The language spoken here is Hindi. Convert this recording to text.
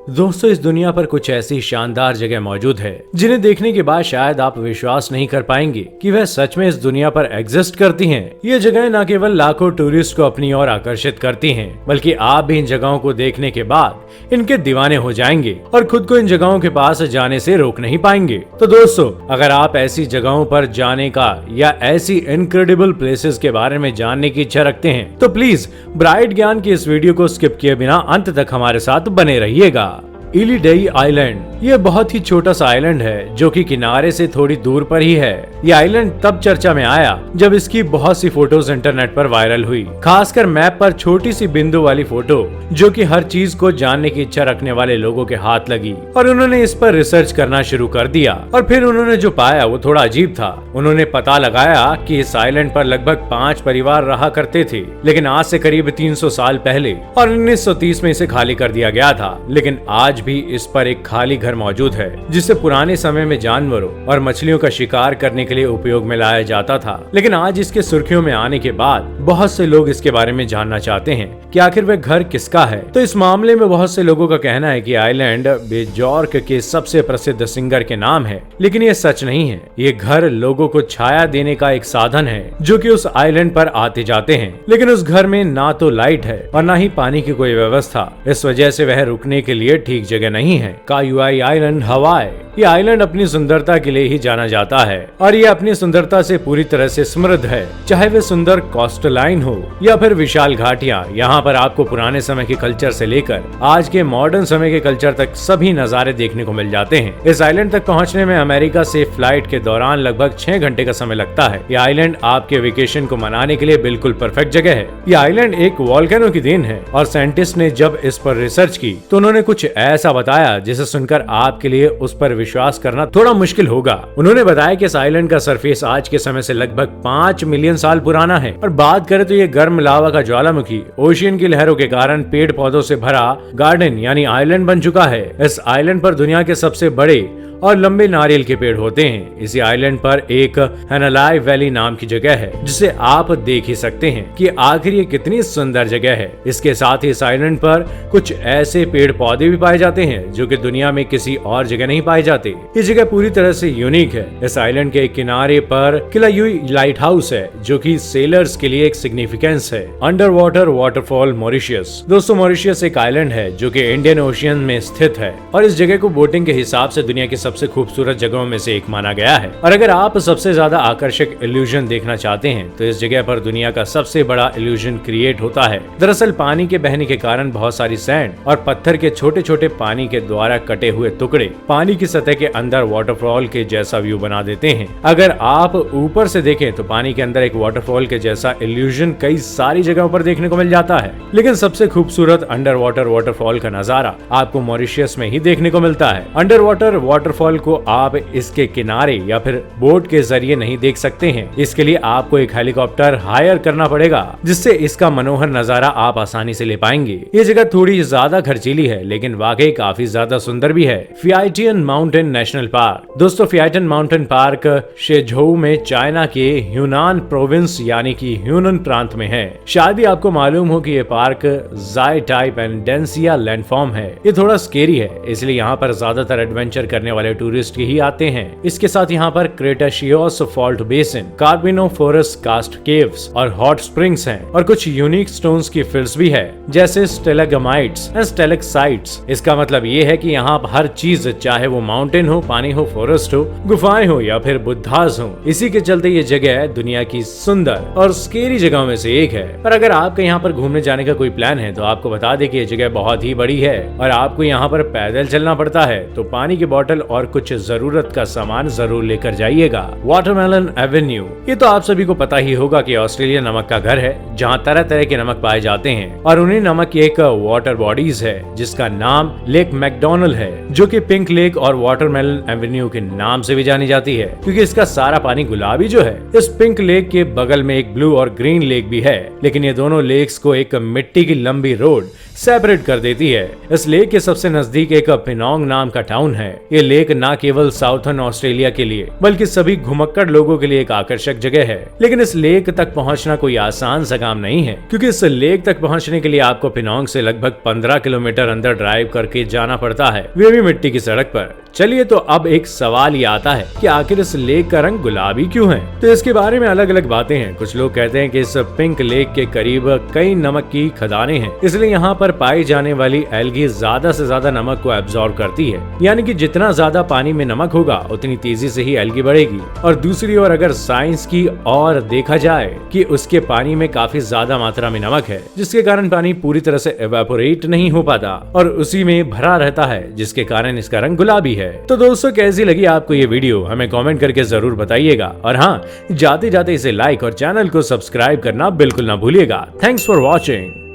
दोस्तों, इस दुनिया पर कुछ ऐसी शानदार जगह मौजूद है जिन्हें देखने के बाद शायद आप विश्वास नहीं कर पाएंगे कि वह सच में इस दुनिया पर एग्जिस्ट करती हैं। ये जगह न केवल लाखों टूरिस्ट को अपनी ओर आकर्षित करती हैं, बल्कि आप भी इन जगहों को देखने के बाद इनके दीवाने हो जाएंगे और खुद को इन जगहों के पास जाने से रोक नहीं पाएंगे। तो दोस्तों, अगर आप ऐसी जगहों पर जाने का या ऐसी इनक्रेडिबल प्लेसेस के बारे में जानने की इच्छा रखते हैं तो प्लीज ब्राइट ज्ञान की इस वीडियो को स्किप किए बिना अंत तक हमारे साथ बने रहिएगा। इलिडई आइलैंड यह बहुत ही छोटा सा आइलैंड है जो कि किनारे से थोड़ी दूर पर ही है। यह आइलैंड तब चर्चा में आया जब इसकी बहुत सी फोटोज इंटरनेट पर वायरल हुई, खासकर मैप पर छोटी सी बिंदु वाली फोटो जो कि हर चीज को जानने की इच्छा रखने वाले लोगों के हाथ लगी और उन्होंने इस पर रिसर्च करना शुरू कर दिया। और फिर उन्होंने जो पाया वो थोड़ा अजीब था। उन्होंने पता लगाया कि इस आइलैंड पर लगभग 5 परिवार रहा करते थे, लेकिन आज से करीब 300 साल पहले और 1930 में इसे खाली कर दिया गया था। लेकिन आज भी इस पर एक खाली घर मौजूद है जिसे पुराने समय में जानवरों और मछलियों का शिकार करने के लिए उपयोग में लाया जाता था। लेकिन आज इसके सुर्खियों में आने के बाद बहुत से लोग इसके बारे में जानना चाहते हैं कि आखिर वह घर किसका है। तो इस मामले में बहुत से लोगों का कहना है कि आइलैंड बेजॉर्क के सबसे प्रसिद्ध सिंगर के नाम है, लेकिन ये सच नहीं है। ये घर लोगों को छाया देने का एक साधन है जो कि उस आइलैंड पर आते जाते हैं, लेकिन उस घर में ना तो लाइट है और ना ही पानी की कोई व्यवस्था। इस वजह से वह रुकने के लिए ठीक जगह नहीं है। कायुआई आइलैंड हवाई। ये आइलैंड अपनी सुंदरता के लिए ही जाना जाता है और ये अपनी सुंदरता से पूरी तरह से समृद्ध है। चाहे वे सुंदर कोस्टलाइन हो या फिर विशाल घाटियां, यहाँ पर आपको पुराने समय के कल्चर से लेकर आज के मॉडर्न समय के कल्चर तक सभी नजारे देखने को मिल जाते हैं। इस आइलैंड तक पहुँचने में अमेरिका से फ्लाइट के दौरान लगभग 6 घंटे का समय लगता है। ये आइलैंड आपके वेकेशन को मनाने के लिए बिल्कुल परफेक्ट जगह है। ये आइलैंड एक वॉल्केनो की देन है और साइंटिस्ट ने जब इस पर रिसर्च की तो उन्होंने कुछ ऐसा बताया जिसे सुनकर आपके लिए उस पर विश्वास करना थोड़ा मुश्किल होगा। उन्होंने बताया कि इस आइलैंड का सरफेस आज के समय से लगभग 5 मिलियन साल पुराना है और बात करें तो ये गर्म लावा का ज्वालामुखी ओशियन की लहरों के कारण पेड़ पौधों से भरा गार्डन यानी आइलैंड बन चुका है। इस आइलैंड पर दुनिया के सबसे बड़े और लंबे नारियल के पेड़ होते हैं। इसी आइलैंड पर एक हैनालाई वैली नाम की जगह है जिसे आप देख ही सकते हैं कि आखिर ये कितनी सुंदर जगह है। इसके साथ ही इस आइलैंड पर कुछ ऐसे पेड़ पौधे भी पाए जाते हैं जो कि दुनिया में किसी और जगह नहीं पाए जाते। ये जगह पूरी तरह से यूनिक है। इस आइलैंड के किनारे पर किलायुई लाइट हाउस है जो कि सेलर्स के लिए एक सिग्निफिकेंस है। Under water waterfall Mauritius. दोस्तों, मॉरिशियस एक आइलैंड है जो कि इंडियन ओशियन में स्थित है और इस जगह को बोटिंग के हिसाब से दुनिया की सबसे खूबसूरत जगहों में से एक माना गया है। और अगर आप सबसे ज्यादा आकर्षक इल्यूजन देखना चाहते हैं तो इस जगह पर दुनिया का सबसे बड़ा इल्यूजन क्रिएट होता है। दरअसल पानी के बहने के कारण बहुत सारी सैंड और पत्थर के छोटे छोटे पानी के द्वारा कटे हुए टुकड़े पानी की सतह के अंदर वाटरफॉल के जैसा व्यू बना देते हैं। अगर आप ऊपर से देखें तो पानी के अंदर एक वाटरफॉल के जैसा इल्यूजन कई सारी जगहों पर देखने को मिल जाता है, लेकिन सबसे खूबसूरत अंडर वाटर वाटरफॉल का नजारा आपको मॉरिशियस में ही देखने को मिलता है। अंडर वाटर वाटरफॉल को आप इसके किनारे या फिर बोट के जरिए नहीं देख सकते हैं। इसके लिए आपको एक हेलीकॉप्टर हायर करना पड़ेगा जिससे इसका मनोहर नजारा आप आसानी से ले पाएंगे। ये जगह थोड़ी ज्यादा खर्चीली है लेकिन वाकई काफी ज्यादा सुंदर भी है। फियाइटियन माउंटेन नेशनल पार्क। दोस्तों, फियाइटियन माउंटेन पार्क शेझोउ में चाइना के ह्यूनान प्रोविंस यानी कि ह्यूनन प्रांत में है। शायद ही आपको मालूम हो कि ये पार्क जाई टाइप एंड डेंसिया लैंडफॉर्म है। ये थोड़ा स्केरी है, इसलिए यहाँ पर ज्यादातर एडवेंचर करने वाले टूरिस्ट ही आते हैं। इसके साथ यहाँ पर क्रेटाशियोस फॉल्ट बेसिन, कार्बिनोफोरस कास्ट केव्स और हॉट स्प्रिंग्स हैं और कुछ यूनिक स्टोन्स की फील्ड्स भी है जैसे स्टेलागमाइट्स एंड स्टेलेक्साइट्स। इसका मतलब ये है कि यहाँ हर चीज, चाहे वो माउंटेन हो, पानी हो, फॉरेस्ट हो, गुफाएं हो या फिर बुद्धास हो, इसी के चलते ये जगह दुनिया की सुंदर और स्केरी जगहों में से एक है। पर अगर आपका यहाँ पर घूमने जाने का कोई प्लान है तो आपको बता दें कि ये जगह बहुत ही बड़ी है और आपको यहाँ पर पैदल चलना पड़ता है, तो पानी की बोतल और कुछ जरूरत का सामान जरूर लेकर जाइएगा। Watermelon Avenue. ये तो आप सभी को पता ही होगा कि ऑस्ट्रेलिया नमक का घर है जहाँ तरह तरह के नमक पाए जाते हैं और उन्हीं नमक की एक वाटर बॉडीज है जिसका नाम लेक मैकडोनल्ड है जो कि पिंक लेक और वाटरमेलन एवेन्यू के नाम से भी जानी जाती है क्योंकि इसका सारा पानी गुलाबी जो है। इस पिंक लेक के बगल में एक ब्लू और ग्रीन लेक भी है, लेकिन ये दोनों लेक्स को एक मिट्टी की लंबी रोड सेपरेट कर देती है। इस लेक के सबसे नजदीक एक पिनोंग नाम का टाउन है। ये लेक लेक न केवल साउथर्न ऑस्ट्रेलिया के लिए बल्कि सभी घुमक्कड़ लोगों के लिए एक आकर्षक जगह है। लेकिन इस लेक तक पहुंचना कोई आसान सा काम नहीं है, क्योंकि इस लेक तक पहुंचने के लिए आपको पिनोंग से लगभग 15 किलोमीटर अंदर ड्राइव करके जाना पड़ता है, वे भी मिट्टी की सड़क पर। चलिए, तो अब एक सवाल ये आता है कि आखिर इस लेक का रंग गुलाबी क्यों है? तो इसके बारे में अलग अलग बातें हैं। कुछ लोग कहते हैं कि इस पिंक लेक के करीब कई नमक की खदानें हैं, इसलिए यहाँ पर पाई जाने वाली एल्गी ज्यादा से ज्यादा नमक को एब्जॉर्ब करती है, यानी कि जितना ज्यादा पानी में नमक होगा उतनी तेजी से ही एल्गी बढ़ेगी। और दूसरी ओर अगर साइंस की और देखा जाए कि उसके पानी में काफी ज्यादा मात्रा में नमक है, जिसके कारण पानी पूरी तरह से एवेपोरेट नहीं हो पाता और उसी में भरा रहता है, जिसके कारण इसका रंग गुलाबी है। तो दोस्तों, कैसी लगी आपको ये वीडियो? हमें कमेंट करके जरूर बताइएगा। और हाँ, जाते जाते इसे लाइक और चैनल को सब्सक्राइब करना बिल्कुल ना भूलिएगा। Thanks for watching.